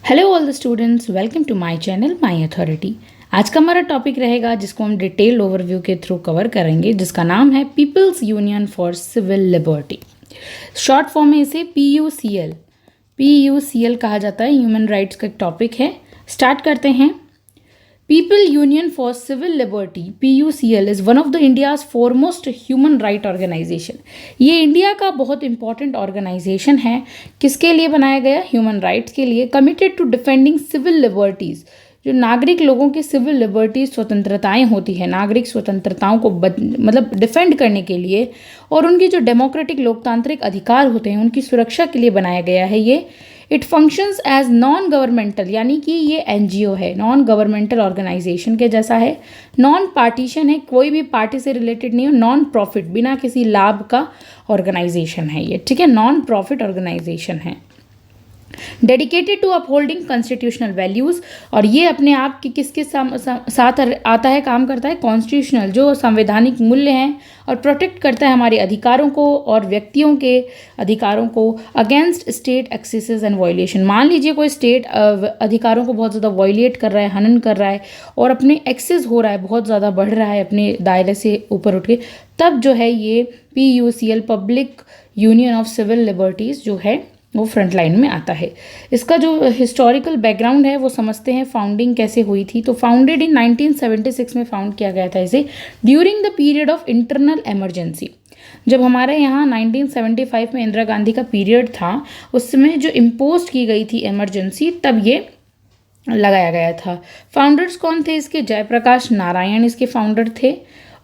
Hello all the students, welcome to my channel my authority. आज का हमारा topic रहेगा जिसको हम डिटेल ओवरव्यू के थ्रू कवर करेंगे, जिसका नाम है people's union for civil liberty. Short form में इसे पीयूसीएल कहा जाता है। ह्यूमन राइट्स का एक टॉपिक है। स्टार्ट करते हैं। People Union for Civil Liberty (PUCL) is one of the India's foremost human right organization। ये इंडिया का बहुत इंपॉर्टेंट ऑर्गेनाइजेशन है। किसके लिए बनाया गया? ह्यूमन राइट्स के लिए। Committed to defending civil liberties, जो नागरिक लोगों की सिविल लिबर्टीज स्वतंत्रताएं होती है, नागरिक स्वतंत्रताओं को मतलब डिफेंड करने के लिए, और उनकी जो डेमोक्रेटिक लोकतांत्रिक अधिकार होते हैं उनकी सुरक्षा के लिए बनाया गया है ये। It functions as non governmental, यानी कि ये एनजीओ है, नॉन गवर्नमेंटल ऑर्गेनाइजेशन के जैसा है। नॉन पार्टीशन है, कोई भी पार्टी से रिलेटेड नहीं हो। नॉन प्रॉफिट, बिना किसी लाभ का ऑर्गेनाइजेशन है ये, ठीक है। नॉन प्रॉफिट ऑर्गेनाइजेशन है। Dedicated to upholding constitutional values, और ये अपने आप की किसके साथ आता है, काम करता है? कॉन्स्टिट्यूशनल, जो संवैधानिक मूल्य हैं, और प्रोटेक्ट करता है हमारे अधिकारों को और व्यक्तियों के अधिकारों को against state axes and violation. मान लीजिए कोई स्टेट अधिकारों को बहुत ज़्यादा वायलेट कर रहा है, हनन कर रहा है, और अपने एक्सेस हो रहा है, बहुत ज़्यादा बढ़ रहा है अपने दायरे से ऊपर उठ के, तब जो है ये PUCL public union of civil liberties जो है वो फ्रंट लाइन में आता है। इसका जो हिस्टोरिकल बैकग्राउंड है वो समझते हैं। फाउंडिंग कैसे हुई थी? तो फाउंडेड इन 1976 में फाउंड किया गया था इसे during the period of internal emergency. जब हमारे यहाँ 1975 में इंदिरा गांधी का पीरियड था, उस समय जो इम्पोज की गई थी इमरजेंसी, तब ये लगाया गया था। फाउंडर्स कौन थे इसके? जयप्रकाश नारायण इसके फाउंडर थे,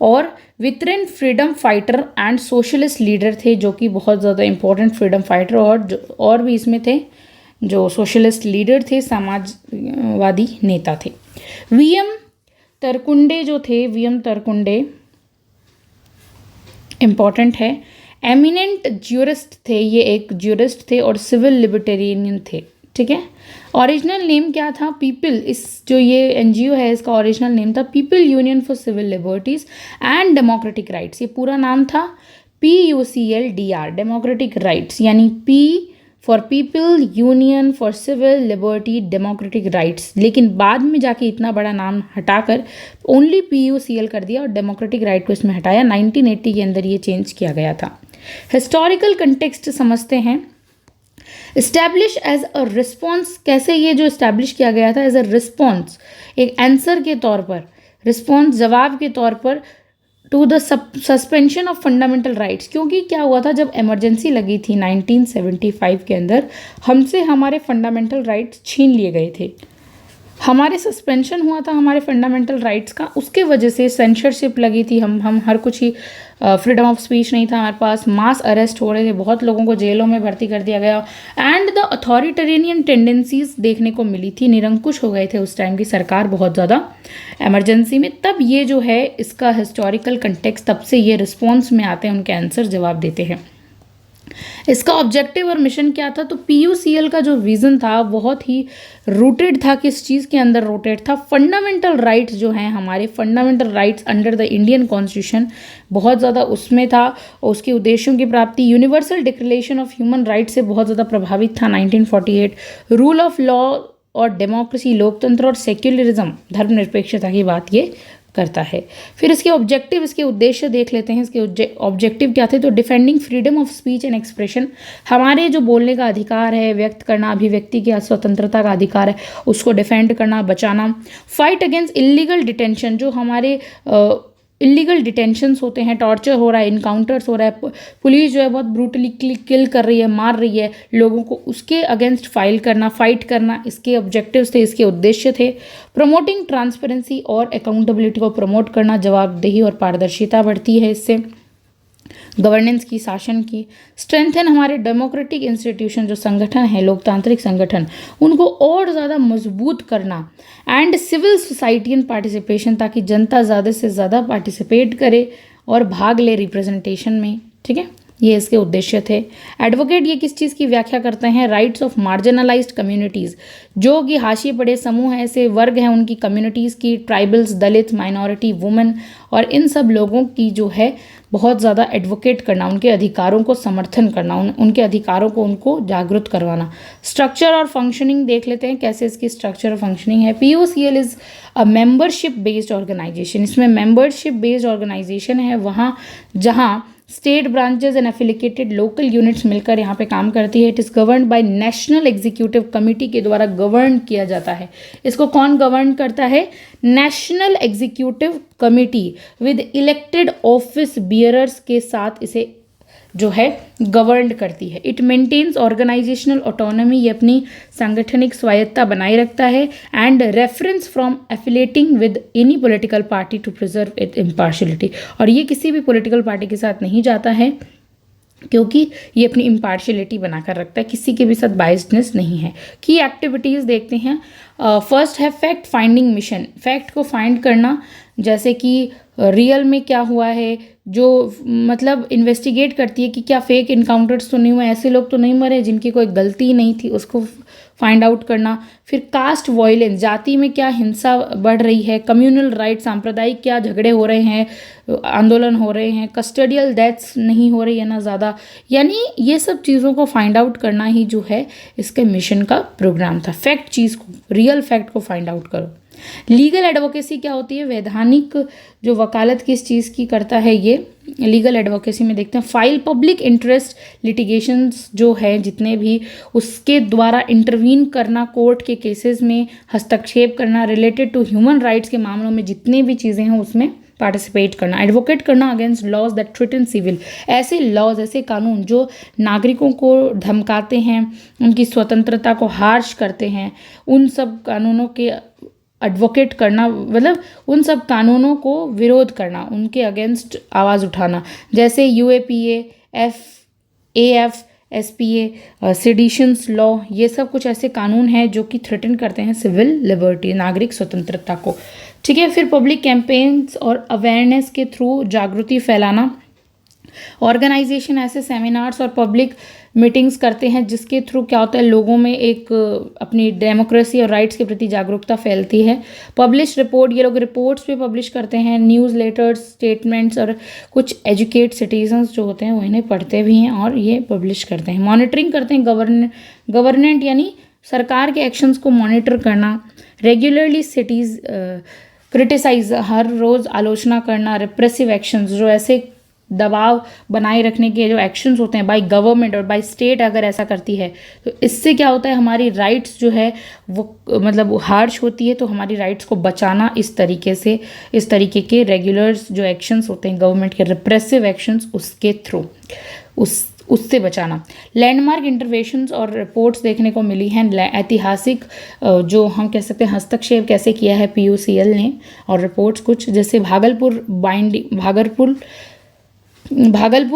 और veteran freedom fighter and socialist leader थे, जो कि बहुत ज़्यादा इंपॉर्टेंट फ्रीडम फाइटर और भी इसमें थे जो सोशलिस्ट लीडर थे, समाजवादी नेता थे। वीएम तरकुंडे जो थे, वीएम तरकुंडे इम्पॉर्टेंट है। एमिनेंट ज्यूरिस्ट थे, ये एक ज्यूरिस्ट थे और सिविल लिबर्टेरियन थे, ठीक है। ओरिजिनल नेम क्या था? पीपल, इस जो ये एनजीओ है इसका ओरिजिनल नेम था people union for civil liberties and democratic rights. ये पूरा नाम था PUCLDR, डेमोक्रेटिक राइट्स, यानी P for people union for civil liberty democratic rights. लेकिन बाद में जाके इतना बड़ा नाम हटाकर ओनली PUCL कर दिया और डेमोक्रेटिक राइट को इसमें हटाया। 1980 के अंदर ये चेंज किया गया था। हिस्टोरिकल कंटेक्स्ट समझते हैं। इस्टेब्लिश एज अ रिस्पॉन्स, कैसे ये जो इस्टेब्लिश किया गया था? एज अ रिस्पॉन्स, एक आंसर के तौर पर, रिस्पॉन्स जवाब के तौर पर, to the suspension of fundamental rights. क्योंकि क्या हुआ था, जब इमरजेंसी लगी थी 1975 के अंदर, हमसे हमारे फंडामेंटल राइट्स छीन लिए गए थे, हमारे सस्पेंशन हुआ था हमारे फंडामेंटल राइट्स का, उसके वजह से सेंसरशिप लगी थी, हम हर कुछ ही, फ्रीडम ऑफ स्पीच नहीं था हमारे पास, मास अरेस्ट हो रहे थे, बहुत लोगों को जेलों में भर्ती कर दिया गया, एंड द अथॉरिटेरियन टेंडेंसीज देखने को मिली थी। निरंकुश हो गए थे उस टाइम की सरकार बहुत ज़्यादा इमरजेंसी में। तब ये जो है इसका हिस्टोरिकल कंटेक्स्ट, तब से ये रिस्पॉन्स में आते हैं, उनके आंसर जवाब देते हैं। इसका ऑब्जेक्टिव और मिशन क्या था? तो PUCL का जो विज़न था बहुत ही रूटेड था, किस चीज़ के अंदर रूटेड था? फंडामेंटल राइट्स जो हैं हमारे, fundamental rights under the Indian constitution, बहुत ज़्यादा उसमें था। और उसके उद्देश्यों की प्राप्ति, universal declaration of human rights से बहुत ज़्यादा प्रभावित था 1948। रूल ऑफ लॉ और डेमोक्रेसी, लोकतंत्र और सेक्युलरिज्म, धर्मनिरपेक्षता की बात ये करता है। फिर इसके ऑब्जेक्टिव, इसके उद्देश्य देख लेते हैं। इसके ऑब्जेक्टिव क्या थे? तो defending freedom of speech and expression, हमारे जो बोलने का अधिकार है, व्यक्त करना, अभिव्यक्ति की स्वतंत्रता का अधिकार है, उसको डिफेंड करना, बचाना। फाइट अगेंस्ट इलीगल डिटेंशन, जो हमारे इलीगल डिटेंशंस होते हैं, टॉर्चर हो रहा है, इनकाउंटर्स हो रहा है, पुलिस जो है बहुत ब्रूटली किल कर रही है, मार रही है लोगों को, उसके अगेंस्ट फाइट करना, इसके ऑब्जेक्टिव्स थे, इसके उद्देश्य थे। प्रमोटिंग ट्रांसपेरेंसी और अकाउंटेबिलिटी को प्रमोट करना, जवाबदेही और पारदर्शिता बढ़ती है इससे, गवर्नेंस की, शासन की। स्ट्रेंथन हमारे डेमोक्रेटिक इंस्टीट्यूशन, जो संगठन है, लोकतांत्रिक संगठन, उनको और ज़्यादा मजबूत करना। एंड सिविल सोसाइटियन पार्टिसिपेशन, ताकि जनता ज़्यादा से ज़्यादा पार्टिसिपेट करे और भाग ले रिप्रेजेंटेशन में, ठीक है। ये इसके उद्देश्य थे। एडवोकेट ये किस चीज़ की व्याख्या करते हैं? राइट्स ऑफ मार्जिनलाइज्ड कम्युनिटीज़, जो कि हाशिए पड़े समूह हैं, ऐसे वर्ग हैं उनकी, कम्युनिटीज़ की, ट्राइबल्स, दलित, माइनॉरिटी, वुमेन, और इन सब लोगों की जो है बहुत ज़्यादा एडवोकेट करना, उनके अधिकारों को समर्थन करना, उनके अधिकारों को उनको जागरूक करवाना। स्ट्रक्चर और फंक्शनिंग देख लेते हैं कैसे इसकी स्ट्रक्चर और फंक्शनिंग है। POCL is a membership based organisation. इसमें मेंबरशिप बेस्ड ऑर्गेनाइजेशन है, वहाँ जहाँ state branches and affiliated local units मिलकर यहाँ पे काम करती है। It is govern by national executive committee के द्वारा गवर्न किया जाता है। इसको कौन गवर्न करता है? National executive committee with elected office bearers के साथ इसे जो है गवर्न करती है। इट मेंटेन्स ऑर्गेनाइजेशनल ऑटोनॉमी, ये अपनी सांगठनिक स्वायत्ता बनाए रखता है, and refrains from affiliating with any political party to preserve it impartiality. और ये किसी भी पॉलिटिकल पार्टी के साथ नहीं जाता है क्योंकि ये अपनी इम्पार्शलिटी बनाकर रखता है, किसी के भी साथ बाइस्डनेस नहीं है। की एक्टिविटीज़ देखते हैं। फर्स्ट है फैक्ट फाइंडिंग मिशन, फैक्ट को फाइंड करना, जैसे कि रियल में क्या हुआ है, जो मतलब इन्वेस्टिगेट करती है कि क्या फेक इनकाउंटर्स तो नहीं हुए, ऐसे लोग तो नहीं मरे जिनकी कोई गलती नहीं थी, उसको फाइंड आउट करना। फिर कास्ट वायलेंस, जाति में क्या हिंसा बढ़ रही है, कम्युनल राइट, सांप्रदायिक क्या झगड़े हो रहे हैं, आंदोलन हो रहे हैं, कस्टडियल डेथ्स नहीं हो रही है ना ज़्यादा, यानी ये सब चीज़ों को फाइंड आउट करना ही जो है इसके मिशन का प्रोग्राम था। फैक्ट चीज़ को, रियल फैक्ट को फाइंड आउट करो। लीगल एडवोकेसी क्या होती है? वैधानिक जो वकालत किस चीज़ की करता है, ये लीगल एडवोकेसी में देखते हैं। फाइल पब्लिक इंटरेस्ट लिटिगेशंस जो है जितने भी, उसके द्वारा इंटरवीन करना, कोर्ट के केसेस में हस्तक्षेप करना, रिलेटेड टू ह्यूमन राइट्स के मामलों में जितनी भी चीज़ें हैं उसमें पार्टिसिपेट करना। एडवोकेट करना against laws that threaten civil, ऐसे लॉज, ऐसे कानून जो नागरिकों को धमकाते हैं, उनकी स्वतंत्रता को हार्श करते हैं, उन सब कानूनों के एडवोकेट करना, मतलब उन सब कानूनों को विरोध करना, उनके अगेंस्ट आवाज़ उठाना, जैसे UAPA, AF, SPA, सेडिशंस लॉ, ये सब कुछ ऐसे कानून हैं जो कि थ्रेटन करते हैं सिविल लिबर्टी, नागरिक स्वतंत्रता को। ठीक है। फिर पब्लिक कैंपेन्स और अवेयरनेस के थ्रू जागृति फैलाना। ऑर्गेनाइजेशन ऐसे सेमिनार्स और पब्लिक मीटिंग्स करते हैं जिसके थ्रू क्या होता है, लोगों में एक अपनी डेमोक्रेसी और राइट्स के प्रति जागरूकता फैलती है। पब्लिश रिपोर्ट, ये लोग रिपोर्ट्स भी पब्लिश करते हैं, न्यूज़ लेटर्स, स्टेटमेंट्स, और कुछ एजुकेट सिटीजन्स जो होते हैं वो इन्हें पढ़ते भी हैं और ये पब्लिश करते हैं। मॉनिटरिंग करते हैं, गवर्नेंट यानी सरकार के एक्शंस को मॉनिटर करना। रेगुलरली सिटीज़ क्रिटिसाइज, हर रोज़ आलोचना करना। रिप्रेसिव एक्शंस, जो ऐसे दबाव बनाए रखने के जो एक्शंस होते हैं बाय गवर्नमेंट और बाय स्टेट अगर ऐसा करती है तो इससे क्या होता है, हमारी राइट्स जो है वो मतलब हार्श होती है, तो हमारी राइट्स को बचाना इस तरीके से, इस तरीके के रेगुलर्स जो एक्शंस होते हैं गवर्नमेंट के, रिप्रेसिव एक्शंस, उसके थ्रू उससे बचाना। लैंडमार्क इंटरवेंशंस और रिपोर्ट्स देखने को मिली हैं। ऐतिहासिक जो हम कह सकते हैं हस्तक्षेप कैसे किया है POCL ने, और रिपोर्ट्स कुछ जैसे भागलपुर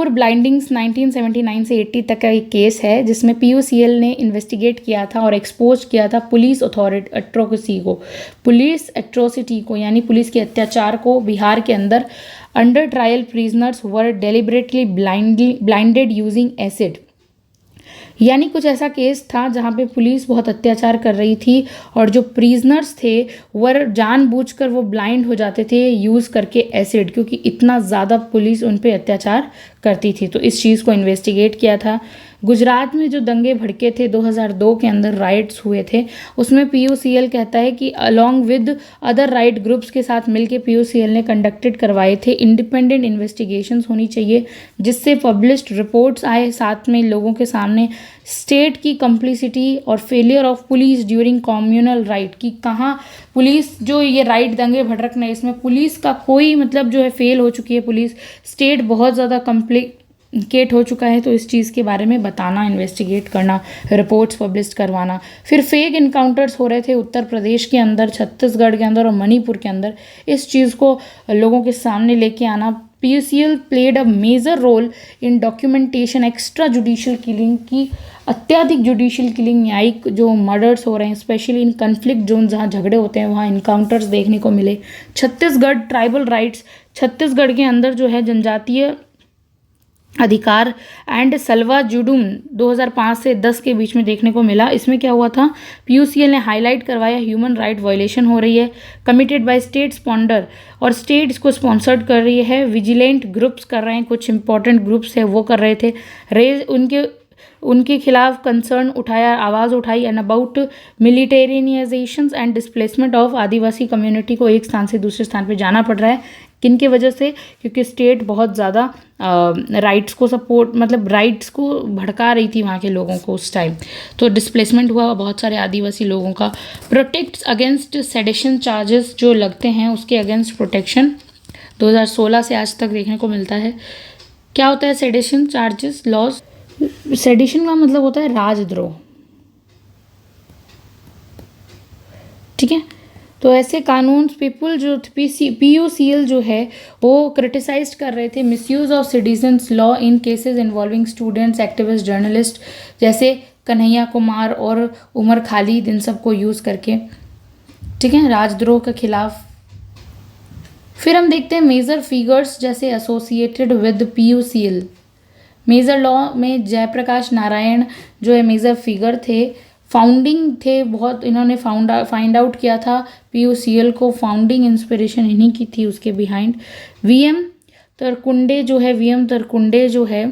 ब्लाइंडिंग्स 1979 से 80 तक का एक केस है जिसमें POCL ने इन्वेस्टिगेट किया था और एक्सपोज किया था पुलिस एट्रोसिटी को, यानी पुलिस के अत्याचार को। बिहार के अंदर अंडर ट्रायल प्रिजनर्स वर डेलिबरेटली ब्लाइंडेड यूजिंग एसिड, यानी कुछ ऐसा केस था जहाँ पे पुलिस बहुत अत्याचार कर रही थी और जो प्रिजनर्स थे वह जानबूझकर वो ब्लाइंड हो जाते थे यूज़ करके एसिड, क्योंकि इतना ज़्यादा पुलिस उन पे अत्याचार करती थी। तो इस चीज़ को इन्वेस्टिगेट किया था। गुजरात में जो दंगे भड़के थे 2002 के अंदर राइट्स हुए थे, उसमें POCL कहता है कि along with other right groups के साथ मिलके POCL ने कंडक्टेड करवाए थे। इंडिपेंडेंट इन्वेस्टिगेशंस होनी चाहिए जिससे पब्लिश्ड रिपोर्ट्स आए, साथ में लोगों के सामने स्टेट की कंप्लिसिटी और failure of police during communal right, कि कहाँ पुलिस जो ये राइट दंगे भड़कने, इसमें पुलिस का कोई मतलब जो है फेल हो चुकी है, पुलिस स्टेट बहुत ज़्यादा कॉम्प्लिकेट हो चुका है, तो इस चीज़ के बारे में बताना, इन्वेस्टिगेट करना, रिपोर्ट्स पब्लिश करवाना। फिर फेक इनकाउंटर्स हो रहे थे उत्तर प्रदेश के अंदर, छत्तीसगढ़ के अंदर और मणिपुर के अंदर, इस चीज़ को लोगों के सामने लेके आना। POCL played a major role in documentation extra judicial killing, की अत्याधिक जुडिशियल किलिंग, न्यायिक जो मर्डर्स हो रहे हैं स्पेशली इन कन्फ्लिक्ट जोन जहाँ झगड़े होते हैं वहाँ इनकाउंटर्स देखने को मिले। छत्तीसगढ़ ट्राइबल राइट्स, छत्तीसगढ़ के अंदर जो है जनजातीय अधिकार एंड सल्वा जुडुम 2005 से 10 के बीच में देखने को मिला। इसमें क्या हुआ था, पीयूसीएल ने हाईलाइट करवाया ह्यूमन राइट वायलेशन हो रही है, कमिटेड बाय स्टेट स्पॉन्सर, और स्टेट इसको स्पॉन्सर्ड कर रही है, विजिलेंट ग्रुप्स कर रहे हैं, कुछ इंपॉर्टेंट ग्रुप्स है वो कर रहे थे, रेज उनके खिलाफ कंसर्न उठाया, आवाज़ उठाई, and about militarianisation and displacement of Adivasi community को एक स्थान से दूसरे स्थान पे जाना पड़ रहा है। किन की वजह से, क्योंकि स्टेट बहुत ज़्यादा राइट्स को सपोर्ट, मतलब राइट्स को भड़का रही थी वहाँ के लोगों को उस टाइम, तो डिस्प्लेसमेंट हुआ बहुत सारे आदिवासी लोगों का। प्रोटेक्ट्स अगेंस्ट सेडिशन चार्जेस जो लगते हैं उसके अगेंस्ट प्रोटेक्शन 2016 से आज तक देखने को मिलता है। क्या होता है सेडिशन चार्जेस लॉज? सेडिशन का मतलब होता है राजद्रोह, ठीक है। तो ऐसे कानून पीपल जो पीयूसीएल जो है वो क्रिटिसाइज कर रहे थे misuse of citizens law in cases involving students, activist, journalist, जैसे कन्हैया कुमार और उमर खालिद, इन सबको यूज़ करके, ठीक है, राजद्रोह के खिलाफ। फिर हम देखते हैं मेजर फिगर्स जैसे associated with PUCL. Major law में जयप्रकाश नारायण जो है मेजर फिगर थे, फाउंडिंग थे बहुत, इन्होंने फाइंड आउट किया था पीयूसीएल को, फाउंडिंग इंस्पिरेशन इन्हीं की थी उसके बिहाइंड। वीएम तरकुंडे जो है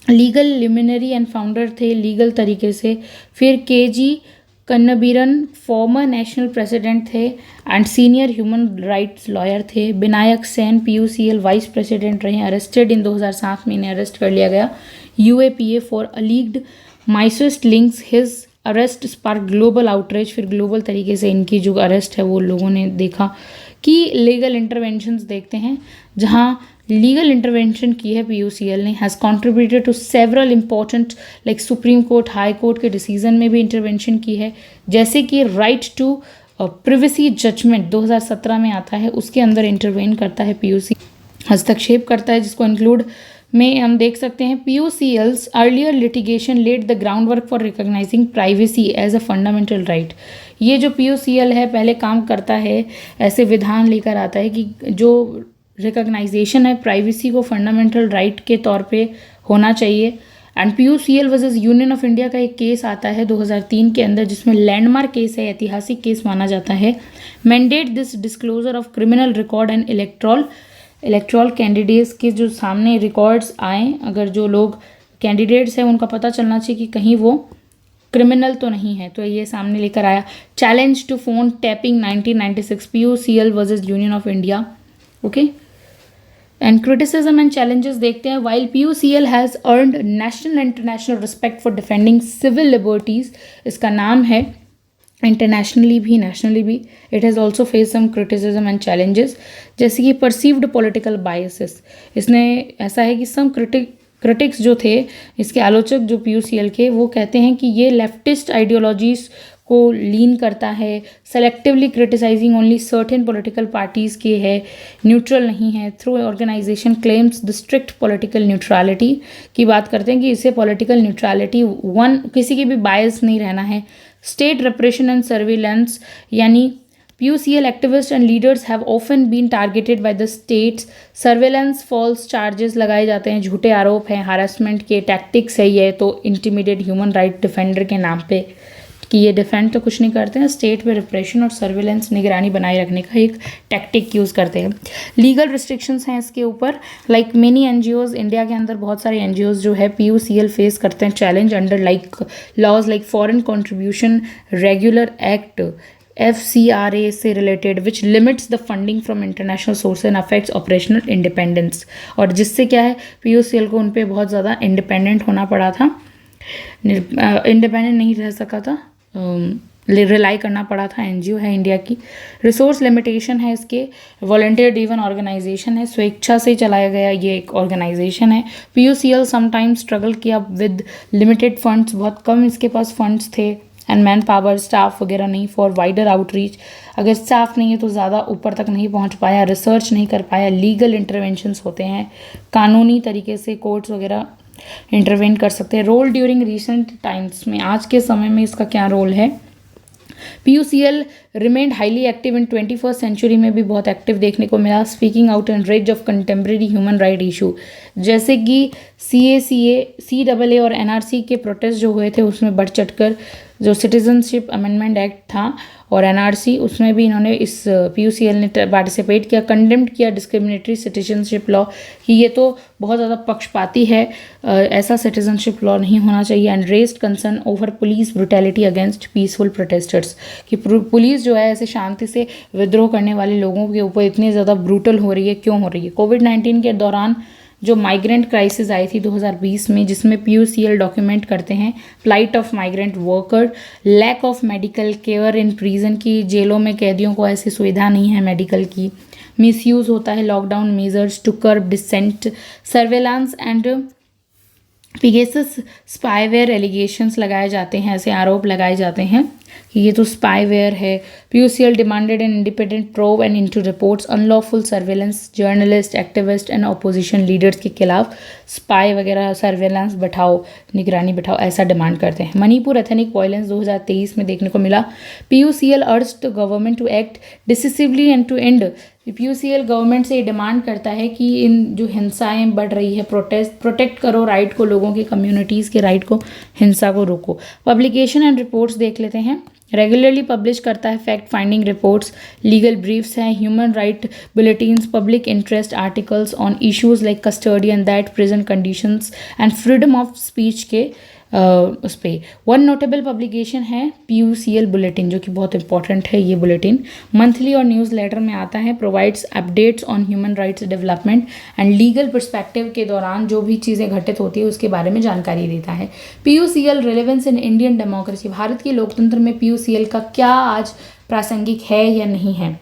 लीगल लिमिनरी एंड फाउंडर थे लीगल तरीके से। फिर KG Kannabiran former national president थे and senior human rights lawyer थे। Vinayak Sen PUCL vice president रहे, अरेस्टेड इन 2007 में इन्हें अरेस्ट कर लिया गया। UAPA for alleged Maoist links, his arrest spark global outreach. फिर ग्लोबल तरीके से इनकी जो अरेस्ट है वो लोगों ने देखा कि लीगल इंटरवेंशंस देखते हैं, जहाँ लीगल इंटरवेंशन की है पीयूसीएल ने, has contributed to several important like supreme court, high court के डिसीजन में भी इंटरवेंशन की है, जैसे कि राइट टू प्रिवेसी जजमेंट 2017 में आता है, उसके अंदर इंटरवेन करता है पीयूसी, हस्तक्षेप करता है, जिसको इंक्लूड में हम देख सकते हैं PUCL's earlier litigation led the ground work for recognising privacy as a fundamental right. ये जो पीयूसीएल है पहले काम करता है, ऐसे विधान लेकर आता है कि जो रिकॉग्नाइजेशन है प्राइवेसी को फंडामेंटल राइट के तौर पे होना चाहिए। And PUCL versus union of India का एक केस आता है 2003 के अंदर, जिसमें लैंडमार्क केस है, ऐतिहासिक केस माना जाता है। Mandate this disclosure of criminal record and electoral candidates के जो सामने रिकॉर्ड्स आए, अगर जो लोग कैंडिडेट्स हैं उनका पता चलना चाहिए कि कहीं वो क्रिमिनल तो नहीं है, तो ये सामने लेकर आया। Challenge to phone tapping 1996 PUCL versus union of India, okay. And criticism and challenges देखते हैं। While PUCL has earned national and international respect for defending civil liberties, इसका नाम है, इंटरनेशनली भी नेशनली भी, it has also face some criticism and challenges, जैसे कि perceived political biases. इसने ऐसा है कि सम क्रिटिक्स जो थे, इसके आलोचक जो पीयूसीएल के, वो कहते हैं कि ये लेफ्टिस्ट आइडियोलॉजीज़ को लीन करता है, selectively criticising only certain political parties के है, न्यूट्रल नहीं है। Through organisation claims the strict political neutrality की बात करते हैं कि इसे पॉलिटिकल न्यूट्रलिटी, किसी की भी बायस नहीं रहना है। स्टेट रेप्रेशन एंड सर्विलेंस, यानी PUCL activists and leaders have often been targeted by the states. Surveillance, false charges लगाए जाते हैं, झूठे आरोप हैं, हारासमेंट के टैक्टिक्स है ये, तो इंटीमिडेट ह्यूमन राइट डिफेंडर के नाम पे कि ये डिफेंड तो कुछ नहीं करते हैं, स्टेट पे रिप्रेशन और सर्वेलेंस, निगरानी बनाए रखने का एक टैक्टिक यूज़ करते हैं। लीगल रिस्ट्रिक्शंस हैं इसके ऊपर, लाइक मेनी एनजीओज, इंडिया के अंदर बहुत सारे एनजीओज जो है PUCL फेस करते हैं challenge under like laws like foreign contribution regular act FCRA से related, which limits the funding from international source and affects operational independence, और जिससे क्या है PUCL को उन पर बहुत ज़्यादा इंडिपेंडेंट होना पड़ा था, इंडिपेंडेंट नहीं रह सका था, रिलाई करना पड़ा था। एनजीओ है इंडिया की। रिसोर्स लिमिटेशन है इसके, वॉलंटियर ड्रिवन ऑर्गेनाइजेशन है, स्वेच्छा से चलाया गया ये एक ऑर्गेनाइजेशन है। PUCL समटाइम्स स्ट्रगल किया विद लिमिटेड फंड्स, बहुत कम इसके पास फंड्स थे, एंड मैन पावर, स्टाफ वगैरह नहीं फॉर वाइडर आउटरीच, अगर स्टाफ नहीं है तो ज़्यादा ऊपर तक नहीं पहुंच पाया, रिसर्च नहीं कर पाया, लीगल इंटरवेंशंस होते हैं, कानूनी तरीके से कोर्ट्स वगैरह इंटरवेन कर सकते हैं। रोल ड्यूरिंग रिसेंट टाइम्स में, आज के समय में इसका क्या रोल है? PUCL remained highly active in 21st century में भी बहुत एक्टिव देखने को मिला, speaking out in range of contemporary human right issue, जैसे कि CACA, CAA और NRC के प्रोटेस्ट जो हुए थे उसमें बढ़ चढ़कर जो सिटीजनशिप अमेंडमेंट एक्ट था और NRC, उसमें भी इन्होंने इस PUCL ने पार्टिसिपेट किया, कंडेम्ड किया डिस्क्रिमिनेटरी सिटीजनशिप लॉ कि ये तो बहुत ज़्यादा पक्षपाती है, ऐसा सिटीजनशिप लॉ नहीं होना चाहिए, and raised concern over police brutality against peaceful protesters कि पुलिस जो है ऐसे शांति से विद्रोह करने वाले लोगों के ऊपर इतनी ज़्यादा ब्रूटल हो रही है, क्यों हो रही है। कोविड-19 के दौरान जो माइग्रेंट क्राइसिस आई थी 2020 में, जिसमें PUCL डॉक्यूमेंट करते हैं flight of migrant worker, lack of medical care in prison की जेलों में कैदियों को ऐसी सुविधा नहीं है मेडिकल की, मिसयूज़ होता है lockdown measures to curb dissent, surveillance and Pegasus spyware allegations लगाए जाते हैं, ऐसे आरोप लगाए जाते हैं कि ये तो स्पाईवेयर है। PUCL demanded an independent probe and into reports unlawful surveillance journalist activist and opposition leaders के खिलाफ स्पाई वगैरह सर्वेलेंस बैठाओ, निगरानी बैठाओ, ऐसा डिमांड करते हैं। मणिपुर एथनिक वायलेंस 2023 में देखने को मिला। PUCL urged the government to act decisively and to end, PUCL government से ये डिमांड करता है कि इन जो हिंसाएं बढ़ रही है, प्रोटेक्ट करो राइट को, लोगों की कम्युनिटीज़ के राइट को, हिंसा को रोको। पब्लिकेशन एंड रिपोर्ट्स देख लेते हैं। रेगुलरली पब्लिश करता है fact finding reports, legal briefs हैं, human right bulletins, public interest articles on issues like custody and that prison conditions and freedom of speech के उस पर। वन नोटेबल पब्लिकेशन है PUCL बुलेटिन, जो कि बहुत इंपॉर्टेंट है। ये बुलेटिन मंथली और न्यूज़ लेटर में आता है, provides updates on human rights development and legal perspective के दौरान जो भी चीज़ें घटित होती है उसके बारे में जानकारी देता है। PUCL relevance in Indian democracy, Bharat के लोकतंत्र में PUCL का क्या आज प्रासंगिक है या नहीं है।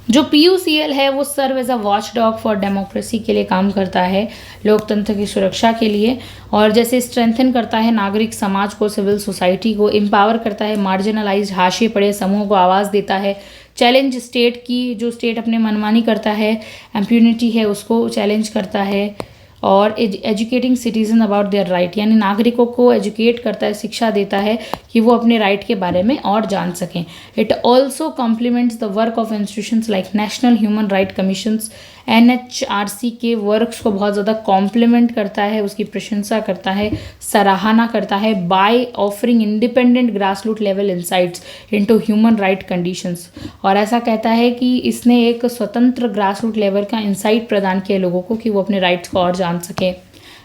जो PUCL है वो serve as a watchdog for democracy के लिए काम करता है, लोकतंत्र की सुरक्षा के लिए, और जैसे स्ट्रेंथन करता है नागरिक समाज को, सिविल सोसाइटी को, एम्पावर करता है मार्जिनलाइज्ड हाशिए पड़े समूह को आवाज़ देता है, चैलेंज स्टेट की, जो स्टेट अपने मनमानी करता है, इम्प्यूनिटी है उसको चैलेंज करता है, और educating citizen about their right, यानी नागरिकों को एजुकेट करता है, शिक्षा देता है कि वो अपने राइट के बारे में और जान सकें। It also complements the work of institutions like national human right commissions, NHRC के वर्क्स को बहुत ज़्यादा कॉम्प्लीमेंट करता है, उसकी प्रशंसा करता है, सराहना करता है, by offering independent grassroot level insights into human right conditions, और ऐसा कहता है कि इसने एक स्वतंत्र ग्रासरूट लेवल का इंसाइट प्रदान किया लोगों को कि वो अपने राइट्स को और जान सकें,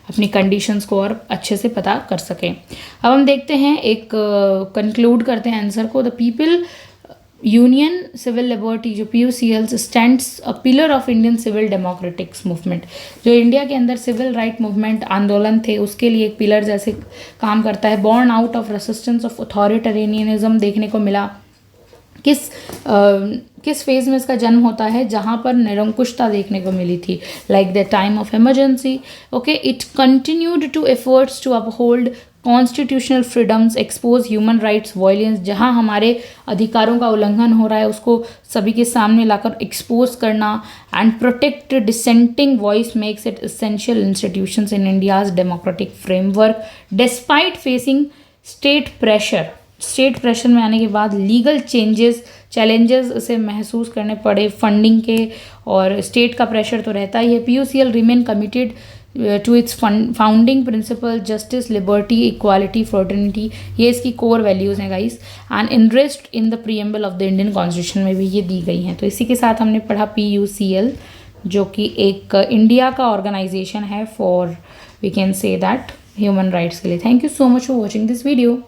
अपनी कंडीशंस को और अच्छे से पता कर सकें। अब हम देखते हैं, एक कंक्लूड करते हैं आंसर को। The people union civil liberty, जो PUCL stands a pillar of Indian civil democratics movement, जो इंडिया के अंदर सिविल राइट मूवमेंट आंदोलन थे उसके लिए एक पिलर जैसे काम करता है। Born out of resistance of authoritarianism देखने को मिला। किस फेज में इसका जन्म होता है, जहाँ पर निरंकुशता देखने को मिली थी, like the time of emergency. Okay, it continued to efforts to uphold constitutional freedoms, expose human rights violence, जहाँ हमारे अधिकारों का उल्लंघन हो रहा है उसको सभी के सामने लाकर एक्सपोज करना, and protect dissenting voice makes it essential institutions in India's democratic framework despite facing state pressure में आने के बाद लीगल चैलेंजेस उसे महसूस करने पड़े, फंडिंग के और स्टेट का प्रेशर तो रहता ही है। PUCL remain committed to its founding principle justice, liberty, equality, fraternity, ये इसकी कोर वैल्यूज़ हैं guys, and interest in the preamble of the Indian constitution में भी ये दी गई हैं। तो इसी के साथ हमने पढ़ा PUCL, जो कि एक इंडिया का ऑर्गेनाइजेशन है for we can say that human rights के लिए। Thank you so much for watching this video.